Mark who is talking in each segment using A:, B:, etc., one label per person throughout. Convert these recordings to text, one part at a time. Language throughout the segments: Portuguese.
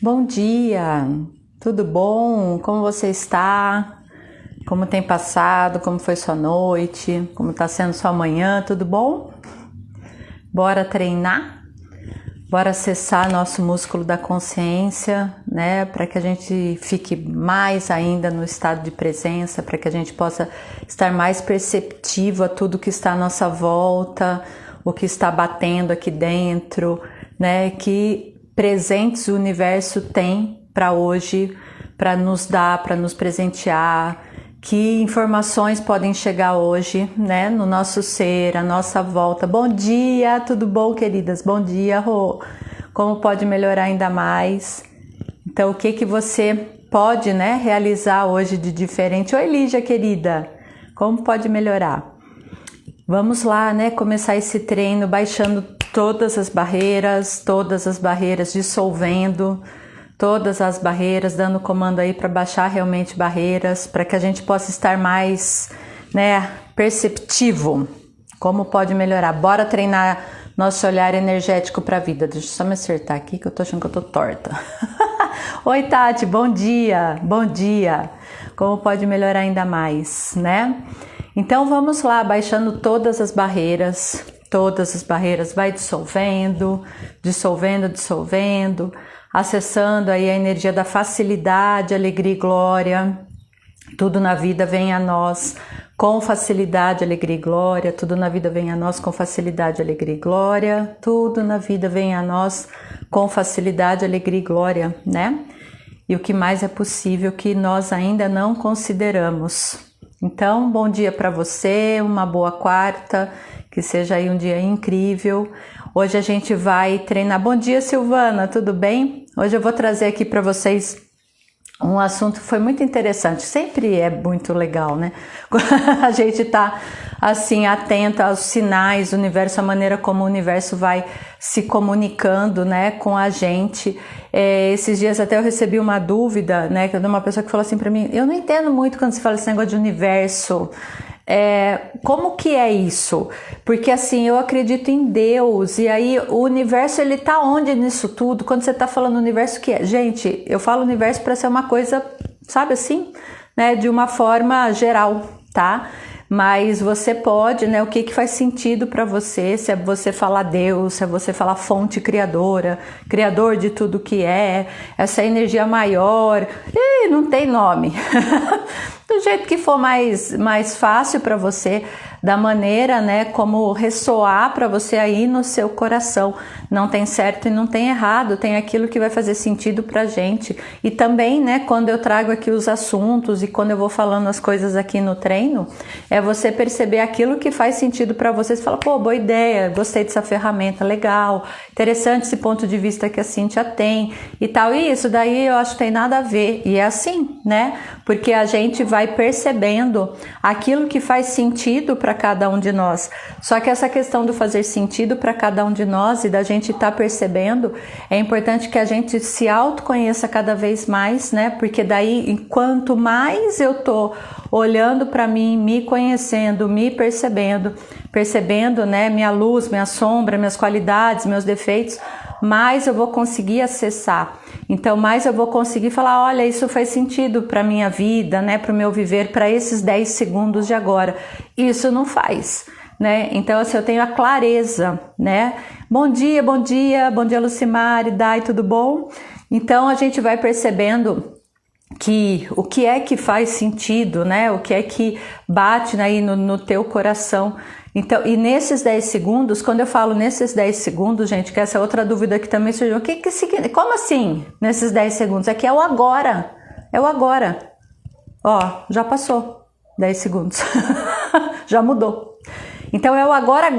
A: Bom dia, tudo bom? Como você está? Como tem passado? Como foi sua noite? Como está sendo sua manhã? Tudo bom? Bora treinar? Bora acessar nosso músculo da consciência, né? Para que a gente fique mais ainda no estado de presença, para que a gente possa estar mais perceptivo a tudo que está à nossa volta, o que está batendo aqui dentro, né? Que presentes o universo tem para hoje, para nos dar, para nos presentear, que informações podem chegar hoje, né, no nosso ser, à nossa volta. Bom dia, tudo bom, queridas? Bom dia, Rô. Como pode melhorar ainda mais? Então, o que você pode, né, realizar hoje de diferente? Oi, Lígia, querida. Como pode melhorar? Vamos lá, né, começar esse treino baixando todas as barreiras, dissolvendo todas as barreiras, dando comando aí para baixar realmente barreiras, para que a gente possa estar mais, né, perceptivo. Como pode melhorar? Bora treinar nosso olhar energético para a vida. Deixa eu só me acertar aqui que eu tô achando que eu tô torta. Oi, Tati, bom dia, bom dia. Como pode melhorar ainda mais, né? Então vamos lá, baixando todas as barreiras, vai dissolvendo, acessando aí a energia da facilidade, alegria e glória. Tudo na vida vem a nós com facilidade, alegria e glória. Tudo na vida vem a nós com facilidade, alegria e glória. Tudo na vida vem a nós com facilidade, alegria e glória, né? E o que mais é possível que nós ainda não consideramos. Então, bom dia para você, uma boa quarta, que seja aí um dia incrível. Hoje a gente vai treinar. Bom dia, Silvana, tudo bem? Hoje eu vou trazer aqui para vocês um assunto que foi muito interessante. Sempre é muito legal, né? A gente tá assim atento aos sinais do universo, a maneira como o universo vai se comunicando, né, com a gente. Esses dias até eu recebi uma dúvida, né, de uma pessoa que falou assim para mim: eu não entendo muito quando se fala esse negócio de universo. Como que é isso? Porque assim, eu acredito em Deus, e aí o universo, ele tá onde nisso tudo? Quando você tá falando universo, o que é? Gente, eu falo universo para ser uma coisa, sabe assim, né, de uma forma geral, tá? Mas você pode, né, o que faz sentido para você, se é você falar Deus, se é você falar fonte criadora, criador de tudo que é, essa energia maior, não tem nome. Do jeito que for mais fácil para você, da maneira, né, como ressoar para você aí no seu coração. Não tem certo e não tem errado, tem aquilo que vai fazer sentido pra gente. E também, né, quando eu trago aqui os assuntos e quando eu vou falando as coisas aqui no treino, é você perceber aquilo que faz sentido para você. Você fala, pô, boa ideia, gostei dessa ferramenta, legal, interessante esse ponto de vista que a Cíntia tem e tal. E isso daí eu acho que tem nada a ver. E é assim, né? Porque a gente vai percebendo aquilo que faz sentido para cada um de nós. Só que essa questão do fazer sentido para cada um de nós e da gente estar percebendo, é importante que a gente se autoconheça cada vez mais, né? Porque daí, enquanto mais eu tô olhando para mim, me conhecendo, me percebendo, né, minha luz, minha sombra, minhas qualidades, meus defeitos, mais eu vou conseguir acessar. Então, mais eu vou conseguir falar, olha, isso faz sentido para minha vida, né, para o meu viver, para esses 10 segundos de agora. Isso não faz, né? Então, assim, eu tenho a clareza, né? Bom dia, Lucimar, Dai, tudo bom? Então, a gente vai percebendo que o que é que faz sentido, né? O que é que bate aí no teu coração. Então, e nesses 10 segundos, quando eu falo nesses 10 segundos, gente, que essa é outra dúvida que também surgiu, como assim nesses 10 segundos? É que é o agora, Ó, já passou 10 segundos, já mudou. Então é o agora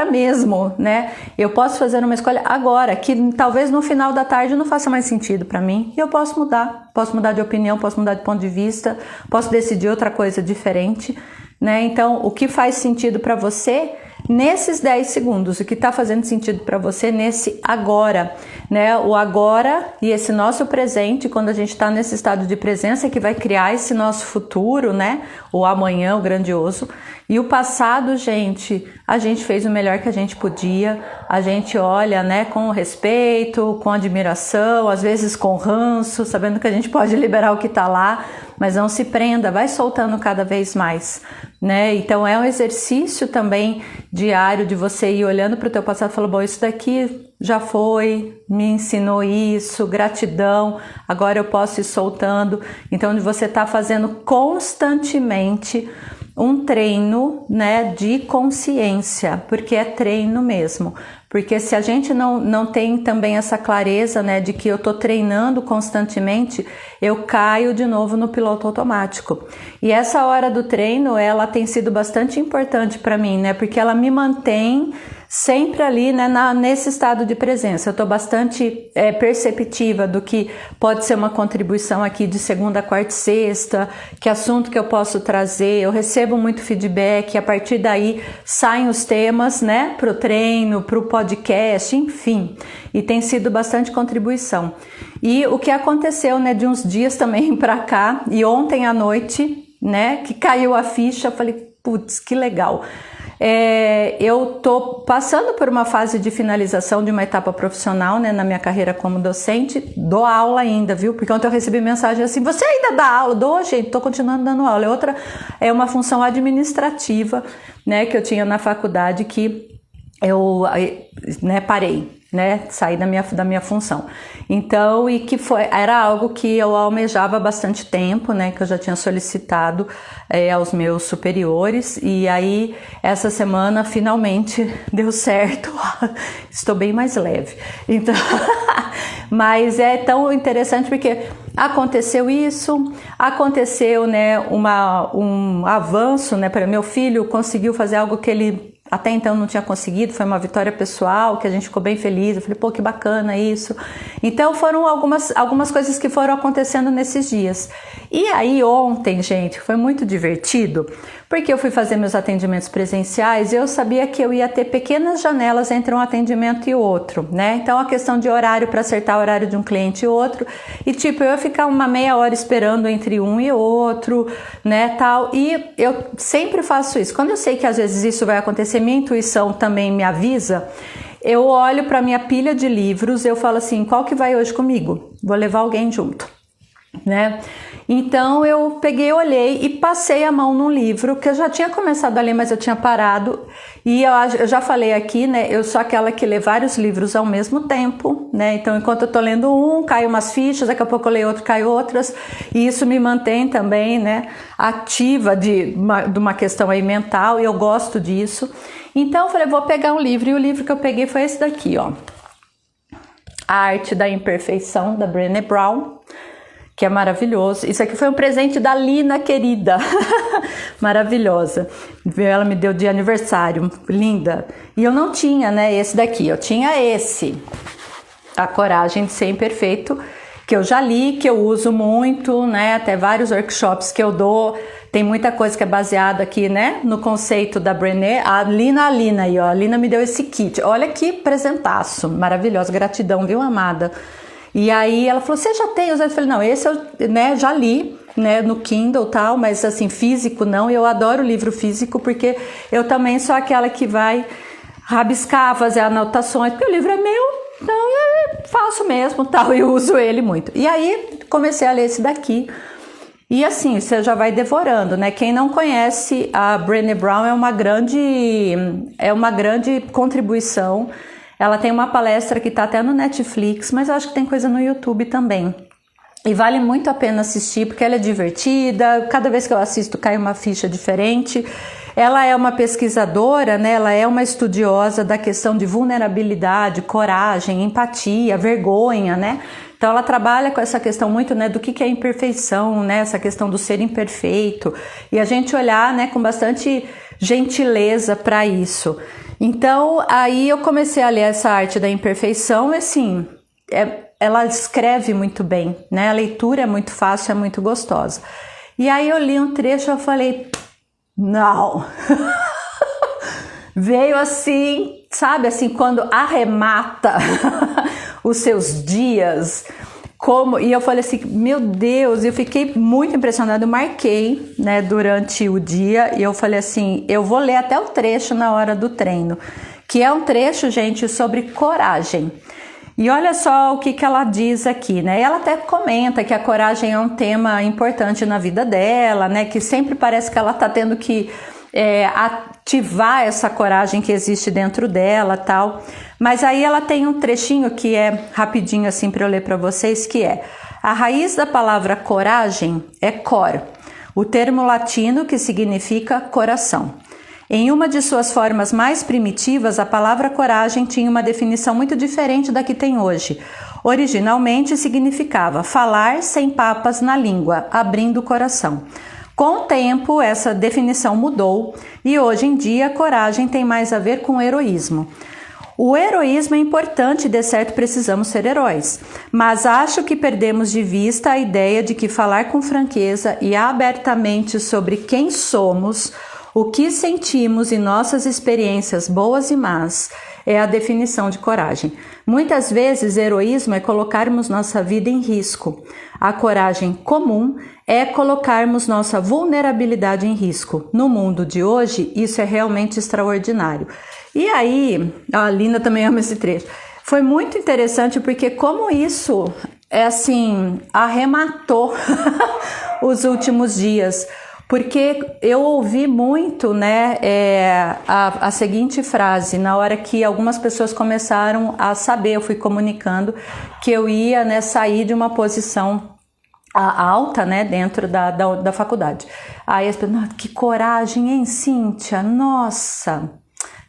A: mesmo, né? Eu posso fazer uma escolha agora, que talvez no final da tarde não faça mais sentido para mim, e eu posso mudar de opinião, posso mudar de ponto de vista, posso decidir outra coisa diferente, né? Então, o que faz sentido para você nesses 10 segundos, o que está fazendo sentido para você nesse agora, né? O agora e esse nosso presente, quando a gente está nesse estado de presença, é que vai criar esse nosso futuro, né? O amanhã, o grandioso. E o passado, gente, a gente fez o melhor que a gente podia. A gente olha, né, com respeito, com admiração, às vezes com ranço, sabendo que a gente pode liberar o que está lá, mas não se prenda, vai soltando cada vez mais, né? Então é um exercício também diário de você ir olhando para o teu passado e falar, bom, isso daqui já foi, me ensinou isso, gratidão, agora eu posso ir soltando. Então de você estar fazendo constantemente um treino, né, de consciência, porque é treino mesmo. Porque se a gente não tem também essa clareza, né, de que eu tô treinando constantemente, eu caio de novo no piloto automático. E essa hora do treino, ela tem sido bastante importante para mim, né, porque ela me mantém sempre ali, né, nesse estado de presença. Eu estou bastante perceptiva do que pode ser uma contribuição aqui de segunda, quarta e sexta, que assunto que eu posso trazer. Eu recebo muito feedback, e a partir daí saem os temas, né, para o treino, para o podcast, enfim. E tem sido bastante contribuição. E o que aconteceu, né, de uns dias também para cá, e ontem à noite, né, que caiu a ficha, eu falei, putz, que legal. Eu tô passando por uma fase de finalização de uma etapa profissional, né, na minha carreira como docente. Dou aula ainda, viu? Porque ontem eu recebi mensagem assim, você ainda dá aula? Dou, gente, tô continuando dando aula. Outra é uma função administrativa, né, que eu tinha na faculdade que eu, né, parei, né, saí da minha função. Então, e que era algo que eu almejava há bastante tempo, né, que eu já tinha solicitado aos meus superiores, e aí essa semana finalmente deu certo. Estou bem mais leve. Então, mas é tão interessante porque aconteceu isso, aconteceu, né, um avanço, né, para meu filho conseguiu fazer algo que ele até então não tinha conseguido, foi uma vitória pessoal, que a gente ficou bem feliz. Eu falei, pô, que bacana isso. Então foram algumas coisas que foram acontecendo nesses dias. E aí ontem, gente, foi muito divertido, porque eu fui fazer meus atendimentos presenciais e eu sabia que eu ia ter pequenas janelas entre um atendimento e outro, né? Então a questão de horário para acertar o horário de um cliente e outro, e tipo, eu ia ficar uma meia hora esperando entre um e outro, né, tal. E eu sempre faço isso. Quando eu sei que às vezes isso vai acontecer, minha intuição também me avisa, eu olho para minha pilha de livros, eu falo assim, qual que vai hoje comigo? Vou levar alguém junto, né? Então eu peguei, olhei e passei a mão num livro que eu já tinha começado a ler, mas eu tinha parado. E eu já falei aqui, né? Eu sou aquela que lê vários livros ao mesmo tempo, né? Então enquanto eu tô lendo um, cai umas fichas, daqui a pouco eu leio outro, cai outras. E isso me mantém também, né, ativa de uma questão aí mental, e eu gosto disso. Então eu falei, vou pegar um livro, e o livro que eu peguei foi esse daqui, ó. A Arte da Imperfeição, da Brené Brown, que é maravilhoso. Isso aqui foi um presente da Lina, querida, maravilhosa. Ela me deu de aniversário, linda. E eu não tinha, né, esse daqui, eu tinha esse, A Coragem de Ser Imperfeito, que eu já li, que eu uso muito, né, até vários workshops que eu dou. Tem muita coisa que é baseada aqui, né, no conceito da Brené. A Lina aí, ó, a Lina me deu esse kit. Olha que presentaço, maravilhoso, gratidão, viu, amada? E aí ela falou, você já tem? Eu falei, não, esse eu, né, já li, né, no Kindle e tal, mas assim, físico não. Eu adoro livro físico porque eu também sou aquela que vai rabiscar, fazer anotações, porque o livro é meu, então eu faço mesmo, tal, e uso ele muito. E aí comecei a ler esse daqui. E assim, você já vai devorando, né? Quem não conhece, a Brené Brown é uma grande contribuição. Ela tem uma palestra que está até no Netflix, mas eu acho que tem coisa no YouTube também. E vale muito a pena assistir, porque ela é divertida, cada vez que eu assisto cai uma ficha diferente. Ela é uma pesquisadora, né? Ela é uma estudiosa da questão de vulnerabilidade, coragem, empatia, vergonha, né? Então ela trabalha com essa questão muito, né, do que é imperfeição, né? Essa questão do ser imperfeito. E a gente olhar, né, com bastante gentileza para isso. Então, aí eu comecei a ler essa Arte da Imperfeição, e assim, ela escreve muito bem, né? A leitura é muito fácil, é muito gostosa. E aí eu li um trecho e eu falei, não! Veio assim, sabe, assim, quando arremata os seus dias. E eu falei assim, meu Deus, eu fiquei muito impressionada, eu marquei, né, durante o dia, e eu falei assim, eu vou ler até o trecho na hora do treino, que é um trecho, gente, sobre coragem. E olha só o que ela diz aqui, né? Ela até comenta que a coragem é um tema importante na vida dela, né? Que sempre parece que ela tá tendo que ativar essa coragem que existe dentro dela, tal. Mas aí ela tem um trechinho que é rapidinho assim para eu ler para vocês, que é: a raiz da palavra coragem é cor, o termo latino que significa coração. Em uma de suas formas mais primitivas, a palavra coragem tinha uma definição muito diferente da que tem hoje. Originalmente significava falar sem papas na língua, abrindo o coração. Com o tempo, essa definição mudou e hoje em dia, coragem tem mais a ver com heroísmo. O heroísmo é importante e de certo precisamos ser heróis, mas acho que perdemos de vista a ideia de que falar com franqueza e abertamente sobre quem somos, o que sentimos e nossas experiências boas e más é a definição de coragem. Muitas vezes, heroísmo é colocarmos nossa vida em risco. A coragem comum é colocarmos nossa vulnerabilidade em risco. No mundo de hoje, isso é realmente extraordinário. E aí, a Lina também ama esse trecho. Foi muito interessante porque como isso, arrematou os últimos dias. Porque eu ouvi muito, né, a seguinte frase, na hora que algumas pessoas começaram a saber, eu fui comunicando que eu ia, né, sair de uma posição alta, né, dentro da faculdade. Aí as pessoas, que coragem, hein, Cíntia? Nossa,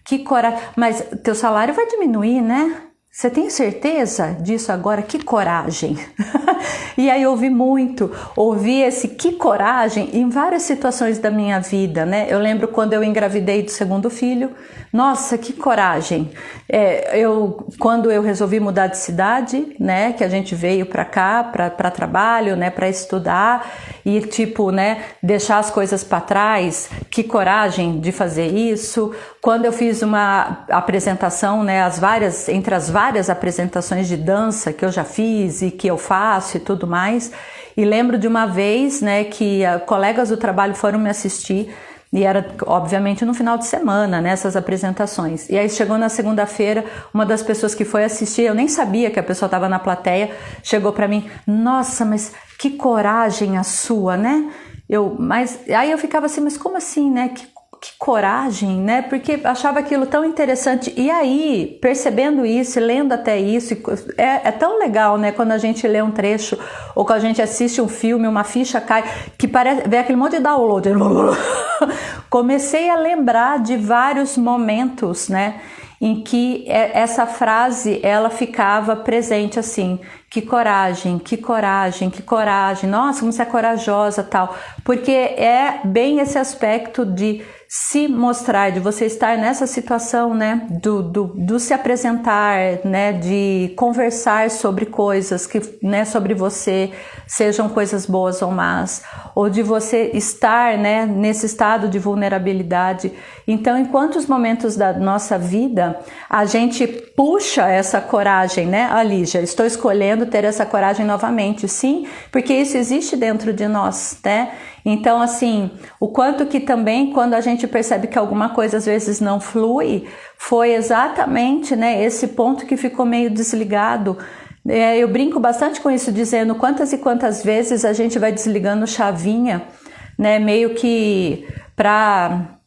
A: que coragem. Mas teu salário vai diminuir, né? Você tem certeza disso agora? Que coragem! E aí ouvi esse que coragem em várias situações da minha vida, né? Eu lembro quando eu engravidei do segundo filho, nossa, que coragem! Quando eu resolvi mudar de cidade, né? Que a gente veio para cá, para trabalho, né? Para estudar e né? Deixar as coisas para trás, que coragem de fazer isso! Quando eu fiz uma apresentação, né? Entre as várias apresentações de dança que eu já fiz e que eu faço e tudo mais. E lembro de uma vez, né, que colegas do trabalho foram me assistir e era, obviamente, no final de semana, né, essas apresentações. E aí chegou na segunda-feira, uma das pessoas que foi assistir, eu nem sabia que a pessoa estava na plateia, chegou para mim, nossa, mas que coragem a sua, né? Aí eu ficava assim, mas como assim, né? Que coragem, né? Porque achava aquilo tão interessante. E aí, percebendo isso, lendo até isso, é tão legal, né? Quando a gente lê um trecho ou quando a gente assiste um filme, uma ficha cai, que parece, vem aquele monte de download. Comecei a lembrar de vários momentos, né? Em que essa frase, ela ficava presente assim, que coragem, que coragem, que coragem, nossa, como você é corajosa, tal, porque é bem esse aspecto de se mostrar, de você estar nessa situação, né, do se apresentar, né, de conversar sobre coisas que, né, sobre você, sejam coisas boas ou más, ou de você estar, né, nesse estado de vulnerabilidade. Então, em quantos momentos da nossa vida a gente puxa essa coragem, né, Lígia, estou escolhendo ter essa coragem novamente, sim, porque isso existe dentro de nós, né? Então, assim, o quanto que também, quando a gente percebe que alguma coisa às vezes não flui, foi exatamente, né, esse ponto que ficou meio desligado. Eu brinco bastante com isso, dizendo quantas e quantas vezes a gente vai desligando chavinha, né, meio que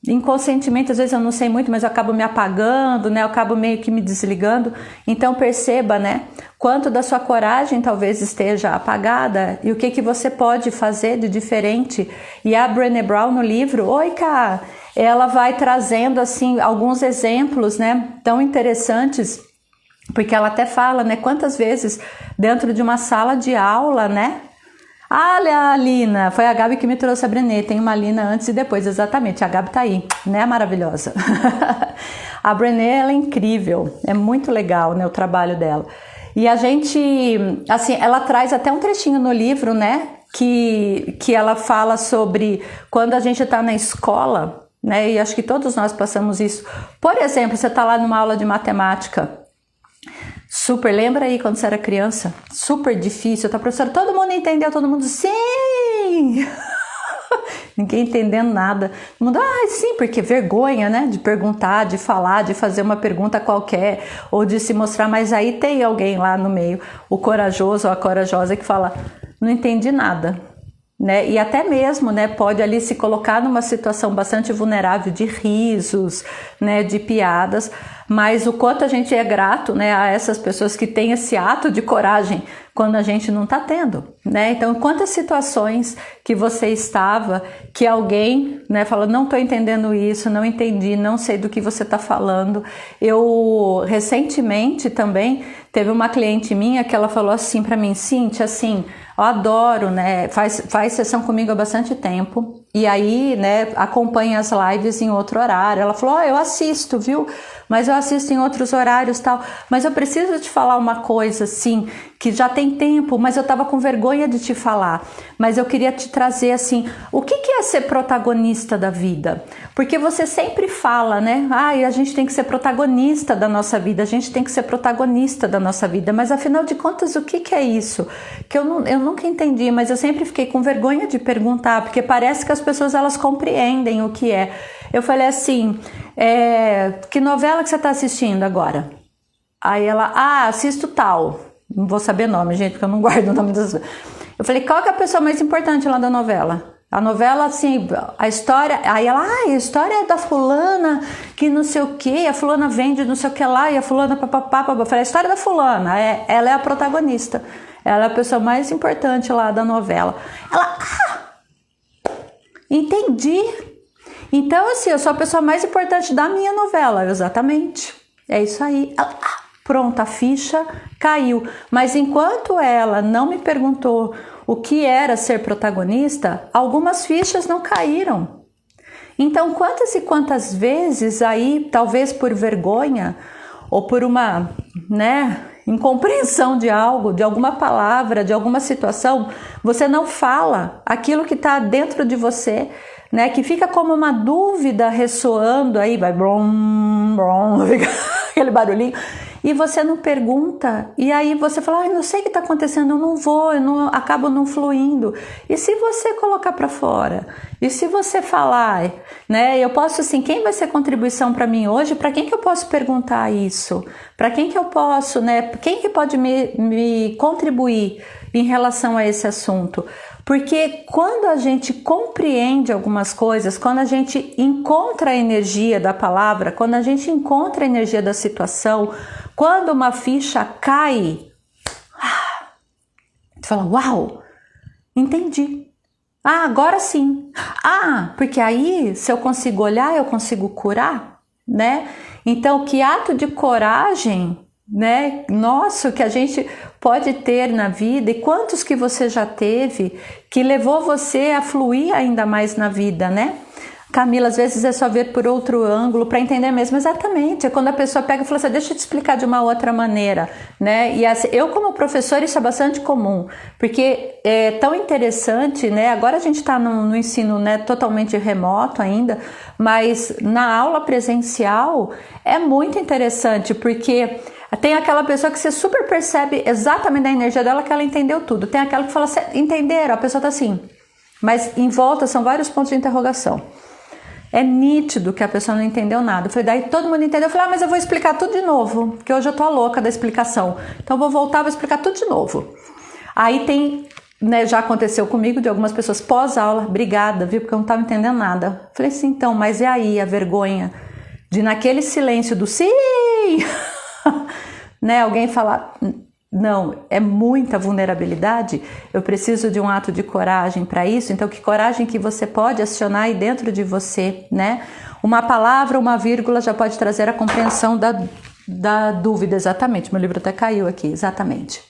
A: inconscientemente, às vezes eu não sei muito, mas eu acabo me apagando, né? Eu acabo meio que me desligando. Então perceba, né? Quanto da sua coragem talvez esteja apagada e o que você pode fazer de diferente. E a Brené Brown no livro, ela vai trazendo assim alguns exemplos, né? Tão interessantes, porque ela até fala, né? Quantas vezes dentro de uma sala de aula, né? Olha, a Lina, foi a Gabi que me trouxe a Brené, tem uma Lina antes e depois, exatamente, a Gabi tá aí, né, maravilhosa. A Brené, ela é incrível, é muito legal, né, o trabalho dela. E a gente, assim, ela traz até um trechinho no livro, né, que ela fala sobre quando a gente tá na escola, né, e acho que todos nós passamos isso. Por exemplo, você tá lá numa aula de matemática, Super, lembra aí quando você era criança? Super difícil, tá, professora? Todo mundo entendeu, todo mundo, sim! Ninguém entendendo nada. Todo mundo, sim, porque vergonha, né? De perguntar, de falar, de fazer uma pergunta qualquer, ou de se mostrar, mas aí tem alguém lá no meio, o corajoso ou a corajosa que fala, não entendi nada. Né? E até mesmo, né, pode ali se colocar numa situação bastante vulnerável de risos, né, de piadas, mas o quanto a gente é grato, né, a essas pessoas que têm esse ato de coragem quando a gente não está tendo, né? Então, quantas situações que você estava, que alguém, né, falou, não estou entendendo isso, não entendi, não sei do que você está falando. Eu, recentemente também, teve uma cliente minha que ela falou assim para mim, Cíntia, assim, eu adoro, né, faz sessão comigo há bastante tempo, e aí, né, acompanha as lives em outro horário. Ela falou, eu assisto, viu? Mas eu assisto em outros horários e tal, mas eu preciso te falar uma coisa, assim, que já tem tempo, mas eu tava com vergonha de te falar, mas eu queria te trazer, assim, o que é ser protagonista da vida? Porque você sempre fala, né, a gente tem que ser protagonista da nossa vida, a gente tem que ser protagonista da nossa vida, mas afinal de contas, o que é isso? Que eu nunca entendi, mas eu sempre fiquei com vergonha de perguntar, porque parece que as pessoas, elas compreendem o que é. Eu falei assim, que novela que você está assistindo agora? Aí ela, assisto tal. Não vou saber nome, gente, porque eu não guardo o nome das... Eu falei, qual que é a pessoa mais importante lá da novela? A novela, assim, a história... Aí ela, a história é da fulana, que não sei o que, a fulana vende não sei o que lá, e a fulana papapá. Eu falei, a história da fulana, ela é a protagonista. Ela é a pessoa mais importante lá da novela. Ela, entendi. Então, assim, eu sou a pessoa mais importante da minha novela, exatamente. É isso aí. Ela, pronto, a ficha caiu. Mas enquanto ela não me perguntou o que era ser protagonista, algumas fichas não caíram. Então, quantas e quantas vezes aí, talvez por vergonha ou por uma, né, incompreensão de algo, de alguma palavra, de alguma situação, você não fala aquilo que está dentro de você, né, que fica como uma dúvida ressoando aí, vai brum, brum, fica aquele barulhinho, e você não pergunta, e aí você fala, não sei o que está acontecendo, eu não vou, acabo não fluindo. E se você colocar para fora? E se você falar, né, eu posso assim, quem vai ser contribuição para mim hoje? Para quem que eu posso perguntar isso? Para quem que eu posso, né, quem que pode me contribuir em relação a esse assunto? Porque quando a gente compreende algumas coisas, quando a gente encontra a energia da palavra, quando a gente encontra a energia da situação, quando uma ficha cai, você fala, uau, entendi. Agora sim. Porque aí, se eu consigo olhar, eu consigo curar, né? Então, que ato de coragem, né, nosso, que a gente pode ter na vida, e quantos que você já teve que levou você a fluir ainda mais na vida, né? Camila, às vezes é só ver por outro ângulo para entender mesmo. Exatamente, é quando a pessoa pega e fala assim, deixa eu te explicar de uma outra maneira, né? E assim, eu como professora, isso é bastante comum, porque é tão interessante, né? Agora a gente está no ensino, né, totalmente remoto ainda, mas na aula presencial é muito interessante, porque tem aquela pessoa que você super percebe exatamente a energia dela, que ela entendeu tudo. Tem aquela que fala, entenderam? A pessoa tá assim, mas em volta são vários pontos de interrogação. É nítido que a pessoa não entendeu nada. Eu falei, daí todo mundo entendeu. Eu falei, mas eu vou explicar tudo de novo, porque hoje eu tô louca da explicação. Então eu vou voltar, vou explicar tudo de novo. Aí tem, né, já aconteceu comigo de algumas pessoas pós-aula, obrigada, viu, porque eu não tava entendendo nada. Eu falei assim, então, mas e aí a vergonha de naquele silêncio do sim, né, alguém falar, não, é muita vulnerabilidade, eu preciso de um ato de coragem para isso. Então, que coragem que você pode acionar aí dentro de você, né? Uma palavra, uma vírgula já pode trazer a compreensão da dúvida, exatamente. Meu livro até caiu aqui, exatamente.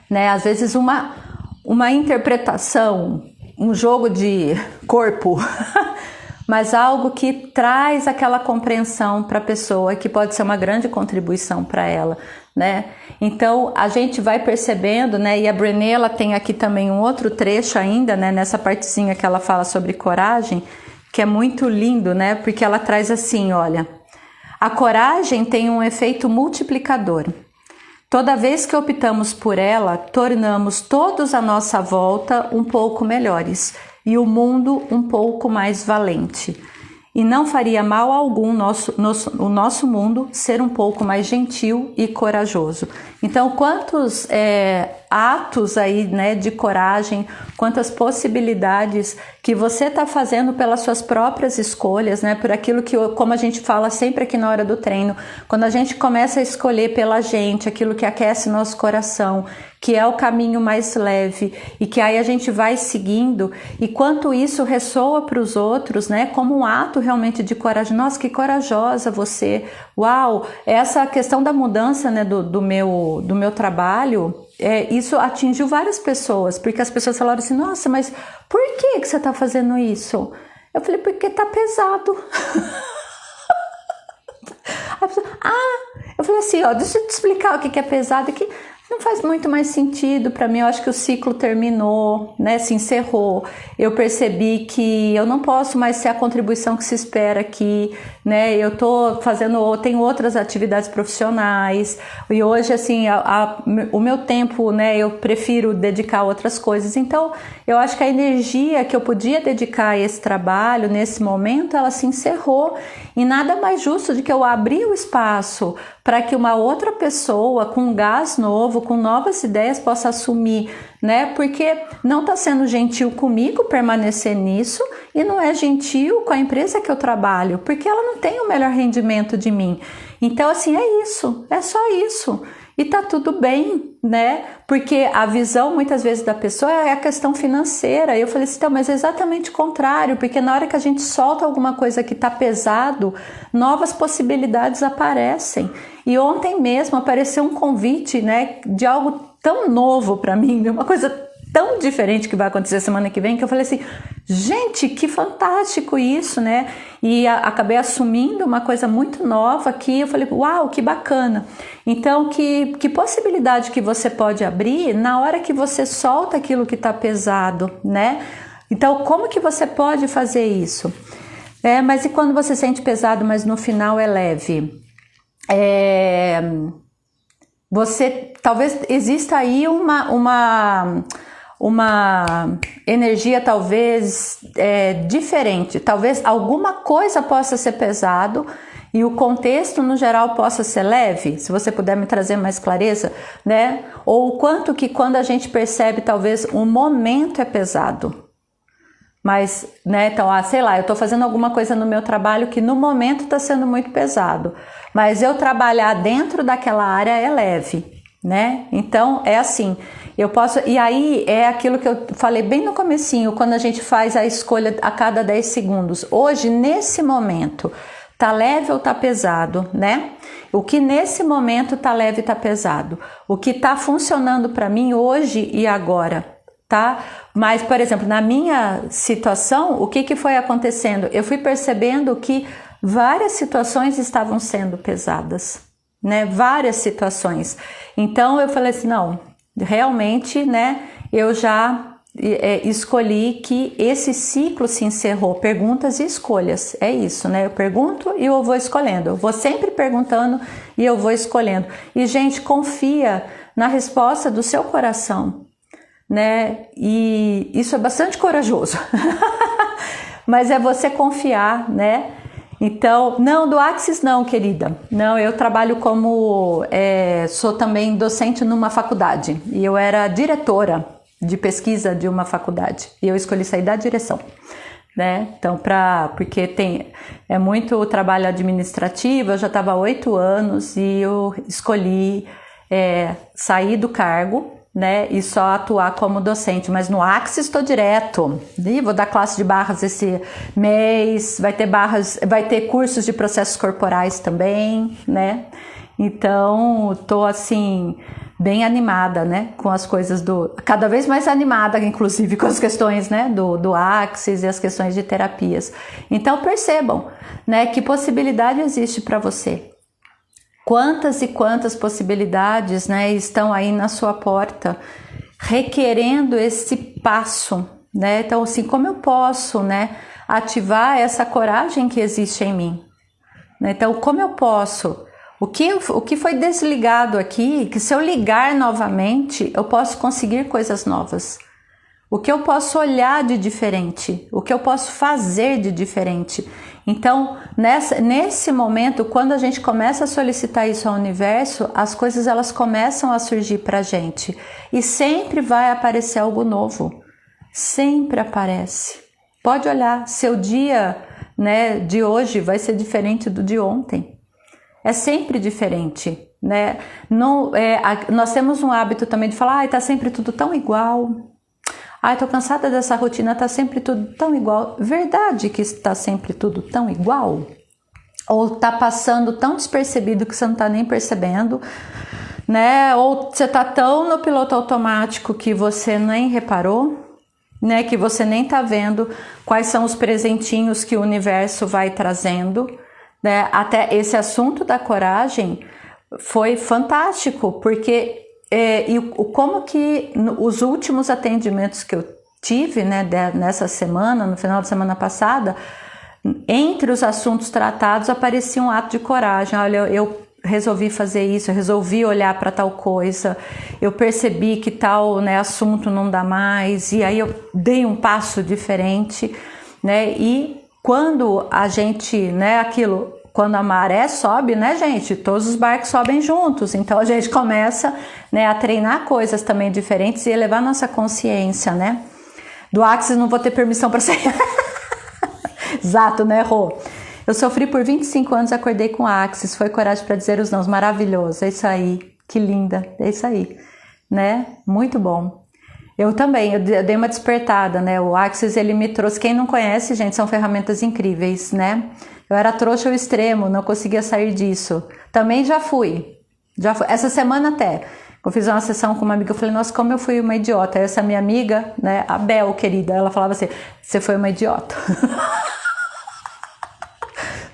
A: Né? Às vezes uma interpretação, um jogo de corpo, mas algo que traz aquela compreensão para a pessoa, que pode ser uma grande contribuição para ela, né? Então a gente vai percebendo, né? E a Brené, ela tem aqui também um outro trecho ainda, né? Nessa partezinha que ela fala sobre coragem, que é muito lindo, né? Porque ela traz assim, olha, a coragem tem um efeito multiplicador. Toda vez que optamos por ela, tornamos todos à nossa volta um pouco melhores e o mundo um pouco mais valente. E não faria mal algum o nosso mundo ser um pouco mais gentil e corajoso. Então, quantos atos aí, né, de coragem, quantas possibilidades que você está fazendo pelas suas próprias escolhas, né, por aquilo que, como a gente fala sempre aqui na hora do treino, quando a gente começa a escolher pela gente, aquilo que aquece nosso coração, que é o caminho mais leve e que aí a gente vai seguindo, e quanto isso ressoa para os outros, né, como um ato realmente de coragem. Nossa, que corajosa você! Uau! Essa questão da mudança, né, do meu trabalho, isso atingiu várias pessoas, porque as pessoas falaram assim, nossa, mas por que você está fazendo isso? Eu falei, porque tá pesado. A pessoa, eu falei assim, ó, deixa eu te explicar o que é pesado, que não faz muito mais sentido para mim. Eu acho que o ciclo terminou, né, se encerrou. Eu percebi que eu não posso mais ser a contribuição que se espera aqui, né? Eu tenho outras atividades profissionais e hoje, assim, o meu tempo, né, eu prefiro dedicar a outras coisas. Então, eu acho que a energia que eu podia dedicar a esse trabalho nesse momento, ela se encerrou, e nada mais justo de que eu abrir o espaço para que uma outra pessoa com gás novo, com novas ideias possa assumir, né? Porque não está sendo gentil comigo permanecer nisso, e não é gentil com a empresa que eu trabalho, porque ela não tem o melhor rendimento de mim. Então, assim, é isso, é só isso. E tá tudo bem, né? Porque a visão muitas vezes da pessoa é a questão financeira. E eu falei assim, então, mas é exatamente o contrário, porque na hora que a gente solta alguma coisa que tá pesado, novas possibilidades aparecem. E ontem mesmo apareceu um convite, né, de algo tão novo para mim, de uma coisa tão diferente que vai acontecer semana que vem, que eu falei assim, gente, que fantástico isso, né? E acabei assumindo uma coisa muito nova aqui. Eu falei, uau, que bacana. Então, que possibilidade que você pode abrir na hora que você solta aquilo que está pesado, né? Então, como que você pode fazer isso? Mas e quando você sente pesado, mas no final é leve? Você, talvez exista aí uma energia talvez diferente, talvez alguma coisa possa ser pesado e o contexto no geral possa ser leve, se você puder me trazer mais clareza, né? Ou o quanto que quando a gente percebe talvez um momento é pesado, mas, né, então, sei lá, eu estou fazendo alguma coisa no meu trabalho que no momento está sendo muito pesado, mas eu trabalhar dentro daquela área é leve, né? Então, é assim, eu posso, e aí é aquilo que eu falei bem no comecinho, quando a gente faz a escolha a cada 10 segundos. Hoje, nesse momento, tá leve ou tá pesado, né? O que nesse momento tá leve e tá pesado? O que tá funcionando para mim hoje e agora, tá? Mas, por exemplo, na minha situação, o que foi acontecendo? Eu fui percebendo que várias situações estavam sendo pesadas, né? Várias situações. Então, eu falei assim, não, realmente, né, eu já escolhi que esse ciclo se encerrou. Perguntas e escolhas, é isso, né? Eu pergunto e eu vou escolhendo. Eu vou sempre perguntando e eu vou escolhendo. E, gente, confia na resposta do seu coração, né? E isso é bastante corajoso. Mas é você confiar, né? Então, não, do Axis não, querida. Não, eu trabalho como, sou também docente numa faculdade. E eu era diretora de pesquisa de uma faculdade. E eu escolhi sair da direção, né? Então, porque é muito trabalho administrativo, eu já estava há 8 anos e eu escolhi sair do cargo, né, e só atuar como docente, mas no Axis estou direto, e vou dar classe de barras esse mês, vai ter cursos de processos corporais também, né, então estou assim, bem animada, né, com as coisas cada vez mais animada, inclusive com as questões, né, do Axis e as questões de terapias. Então percebam, né, que possibilidade existe para você. Quantas e quantas possibilidades, né, estão aí na sua porta, requerendo esse passo, né? Então, assim, como eu posso, né, ativar essa coragem que existe em mim? Então, como eu posso? O que foi desligado aqui, que se eu ligar novamente, eu posso conseguir coisas novas. O que eu posso olhar de diferente, o que eu posso fazer de diferente. Então, nesse momento, quando a gente começa a solicitar isso ao universo, as coisas elas começam a surgir pra gente. E sempre vai aparecer algo novo. Sempre aparece. Pode olhar, seu dia, né, de hoje vai ser diferente do de ontem. É sempre diferente, né? Nós temos um hábito também de falar, tá sempre tudo tão igual. Tô cansada dessa rotina, tá sempre tudo tão igual. Verdade que está sempre tudo tão igual? Ou tá passando tão despercebido que você não tá nem percebendo, né? Ou você tá tão no piloto automático que você nem reparou, né? Que você nem tá vendo quais são os presentinhos que o universo vai trazendo, né? Até esse assunto da coragem foi fantástico, porque como que os últimos atendimentos que eu tive, né, nessa semana, no final de semana passada, entre os assuntos tratados aparecia um ato de coragem. Olha, eu resolvi fazer isso, eu resolvi olhar para tal coisa, eu percebi que tal, né, assunto não dá mais, e aí eu dei um passo diferente, né? E quando a gente, né, quando a maré sobe, né, gente, todos os barcos sobem juntos. Então a gente começa, né, a treinar coisas também diferentes e elevar nossa consciência, né? Do Axis não vou ter permissão para sair. Exato, né, Rô? Eu sofri por 25 anos, acordei com Axis, foi coragem para dizer os nãos, maravilhoso, é isso aí, que linda, é isso aí, né? Muito bom. Eu também, eu dei uma despertada, né? O Axis, ele me trouxe, quem não conhece, gente, são ferramentas incríveis, né? Eu era trouxa ao extremo, não conseguia sair disso. Também já fui. Essa semana até, eu fiz uma sessão com uma amiga, eu falei, nossa, como eu fui uma idiota. Essa minha amiga, né, a Bel, querida, ela falava assim, você foi uma idiota.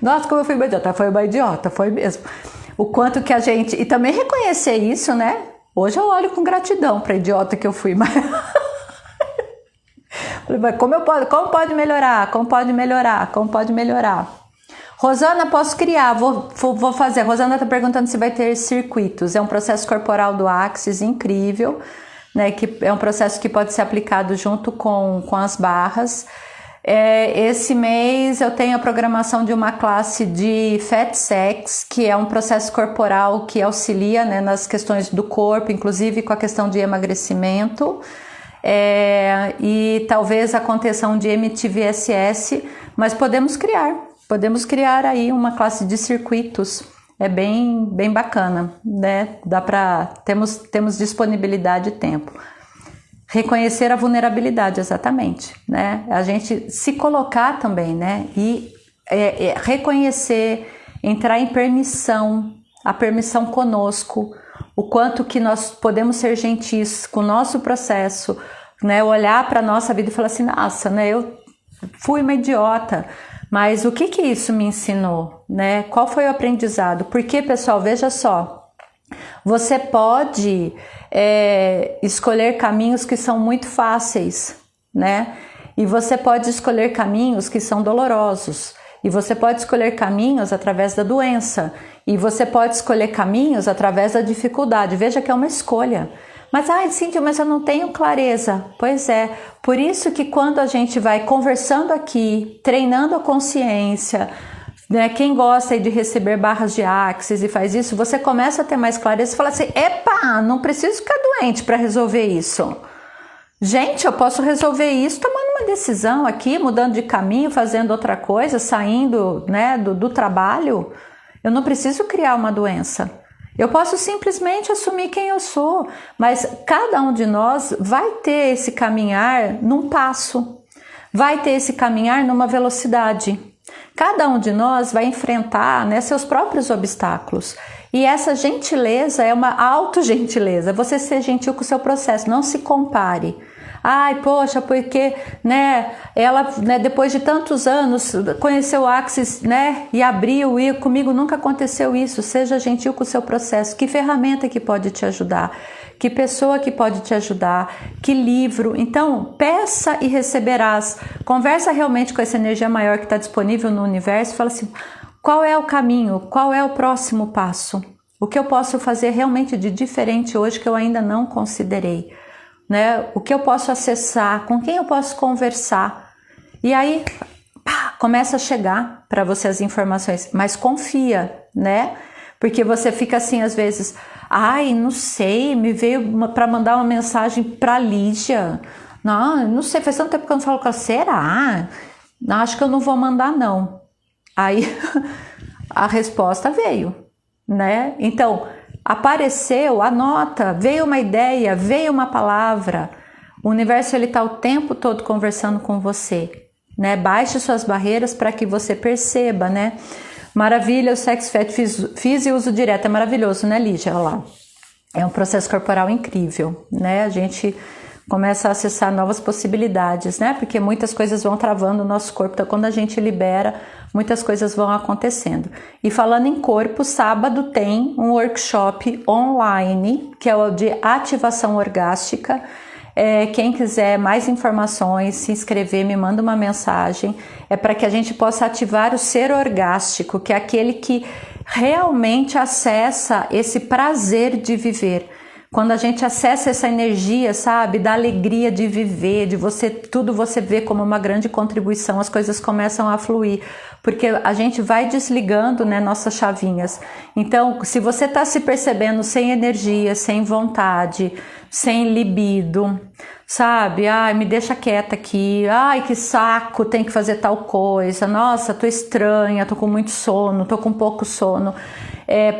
A: Nossa, como eu fui uma idiota. Foi uma idiota, foi mesmo. O quanto que a gente... E também reconhecer isso, né? Hoje eu olho com gratidão para idiota que eu fui, mas... Como pode melhorar? Como pode melhorar? Como pode melhorar? Rosana, posso criar, vou fazer. Rosana está perguntando se vai ter circuitos. É um processo corporal do Axis incrível, né? Que é um processo que pode ser aplicado junto com as barras. Esse mês eu tenho a programação de uma classe de Fat Sex, que é um processo corporal que auxilia, né, nas questões do corpo, inclusive com a questão de emagrecimento. E talvez aconteça um de MTVSS, mas podemos criar aí uma classe de circuitos, é bem bacana, né? Temos disponibilidade e tempo. Reconhecer a vulnerabilidade, exatamente, né? A gente se colocar também, né? E reconhecer, entrar em permissão, a permissão conosco, o quanto que nós podemos ser gentis com o nosso processo, né? Olhar para a nossa vida e falar assim, nossa, né? Eu fui uma idiota, mas o que isso me ensinou, né? Qual foi o aprendizado? Porque, pessoal, veja só, você pode escolher caminhos que são muito fáceis, né? E você pode escolher caminhos que são dolorosos. E você pode escolher caminhos através da doença. E você pode escolher caminhos através da dificuldade. Veja que é uma escolha. Mas, Cíntia, mas eu não tenho clareza. Pois é, por isso que quando a gente vai conversando aqui, treinando a consciência, né, quem gosta de receber barras de Axis e faz isso, você começa a ter mais clareza e fala assim, epa, não preciso ficar doente para resolver isso. Gente, eu posso resolver isso tomando uma decisão aqui, mudando de caminho, fazendo outra coisa, saindo, né, do trabalho. Eu não preciso criar uma doença. Eu posso simplesmente assumir quem eu sou, mas cada um de nós vai ter esse caminhar num passo, vai ter esse caminhar numa velocidade. Cada um de nós vai enfrentar, né, seus próprios obstáculos. E essa gentileza é uma autogentileza, você ser gentil com o seu processo, não se compare. Poxa, porque, né, ela, né, depois de tantos anos conheceu o Axis, né, e abriu, e comigo nunca aconteceu isso. Seja gentil com o seu processo. Que ferramenta que pode te ajudar? Que pessoa que pode te ajudar? Que livro? Então, peça e receberás. Conversa realmente com essa energia maior que está disponível no universo e fala assim, Qual é o caminho? Qual é o próximo passo? O que eu posso fazer realmente de diferente hoje que eu ainda não considerei? Né? O que eu posso acessar? Com quem eu posso conversar? E aí, pá, começa a chegar para você as informações, mas confia, né? Porque você fica assim às vezes, ai, não sei, me veio para mandar uma mensagem para Lígia. Não sei, faz tanto tempo que eu não falo com ela. Será? Não, acho que eu não vou mandar não. Aí a resposta veio, né? Então, apareceu, anota, veio uma ideia, veio uma palavra. O universo ele está o tempo todo conversando com você, né? Baixe suas barreiras para que você perceba, né? Maravilha, o Sex Fat fiz e uso direto, é maravilhoso, né, Lígia? Olha lá. É um processo corporal incrível, né? A gente começa a acessar novas possibilidades, né? Porque muitas coisas vão travando o nosso corpo, então quando a gente libera, muitas coisas vão acontecendo. E falando em corpo, sábado tem um workshop online, que é o de ativação orgástica. Quem quiser mais informações, se inscrever, me manda uma mensagem. É para que a gente possa ativar o ser orgástico, que é aquele que realmente acessa esse prazer de viver. Quando a gente acessa essa energia, sabe, da alegria de viver, de tudo você vê como uma grande contribuição, as coisas começam a fluir, porque a gente vai desligando, né, nossas chavinhas. Então, se você está se percebendo sem energia, sem vontade, sem libido, sabe, ai, me deixa quieta aqui, ai, que saco, tem que fazer tal coisa, nossa, tô estranha, tô com muito sono, tô com pouco sono,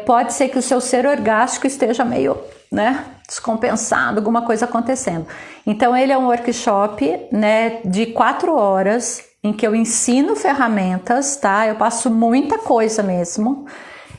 A: pode ser que o seu ser orgástico esteja meio, né, descompensado, alguma coisa acontecendo. Então ele é um workshop, né, de 4 horas, em que eu ensino ferramentas, tá? Eu passo muita coisa mesmo,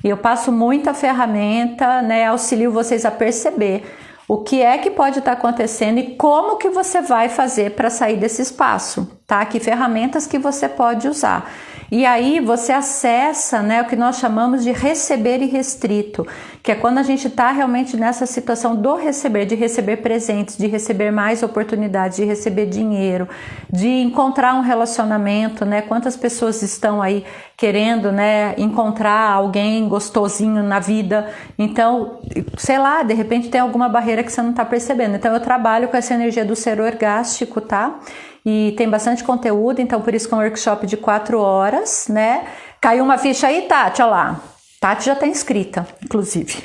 A: e eu passo muita ferramenta, né, auxilio vocês a perceber o que é que pode estar acontecendo e como que você vai fazer para sair desse espaço, tá? Que ferramentas que você pode usar. E aí você acessa, né, o que nós chamamos de receber irrestrito, que é quando a gente está realmente nessa situação do receber, de receber presentes, de receber mais oportunidades, de receber dinheiro, de encontrar um relacionamento, né? Quantas pessoas estão aí querendo, né, encontrar alguém gostosinho na vida? Então, sei lá, de repente tem alguma barreira que você não está percebendo. Então eu trabalho com essa energia do ser orgástico, tá? E tem bastante conteúdo, então por isso que é um workshop de 4 horas, né? Caiu uma ficha aí, Tati, olha lá. Tati já tá inscrita, inclusive.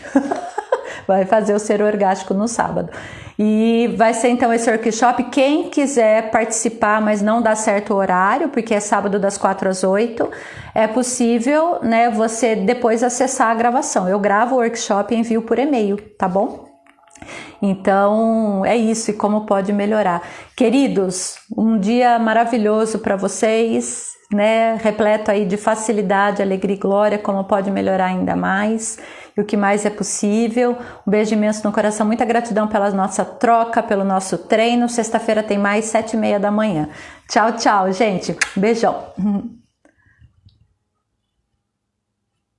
A: Vai fazer o ser orgástico no sábado. E vai ser então esse workshop, quem quiser participar, mas não dá certo o horário, porque é sábado das 4 às 8, é possível, né, você depois acessar a gravação. Eu gravo o workshop e envio por e-mail, tá bom? Então é isso, e como pode melhorar. Queridos, um dia maravilhoso para vocês, né? Repleto aí de facilidade, alegria e glória, como pode melhorar ainda mais e o que mais é possível. Um beijo imenso no coração, muita gratidão pela nossa troca, pelo nosso treino. Sexta-feira tem mais, 7h30 da manhã. Tchau, tchau, gente. Beijão.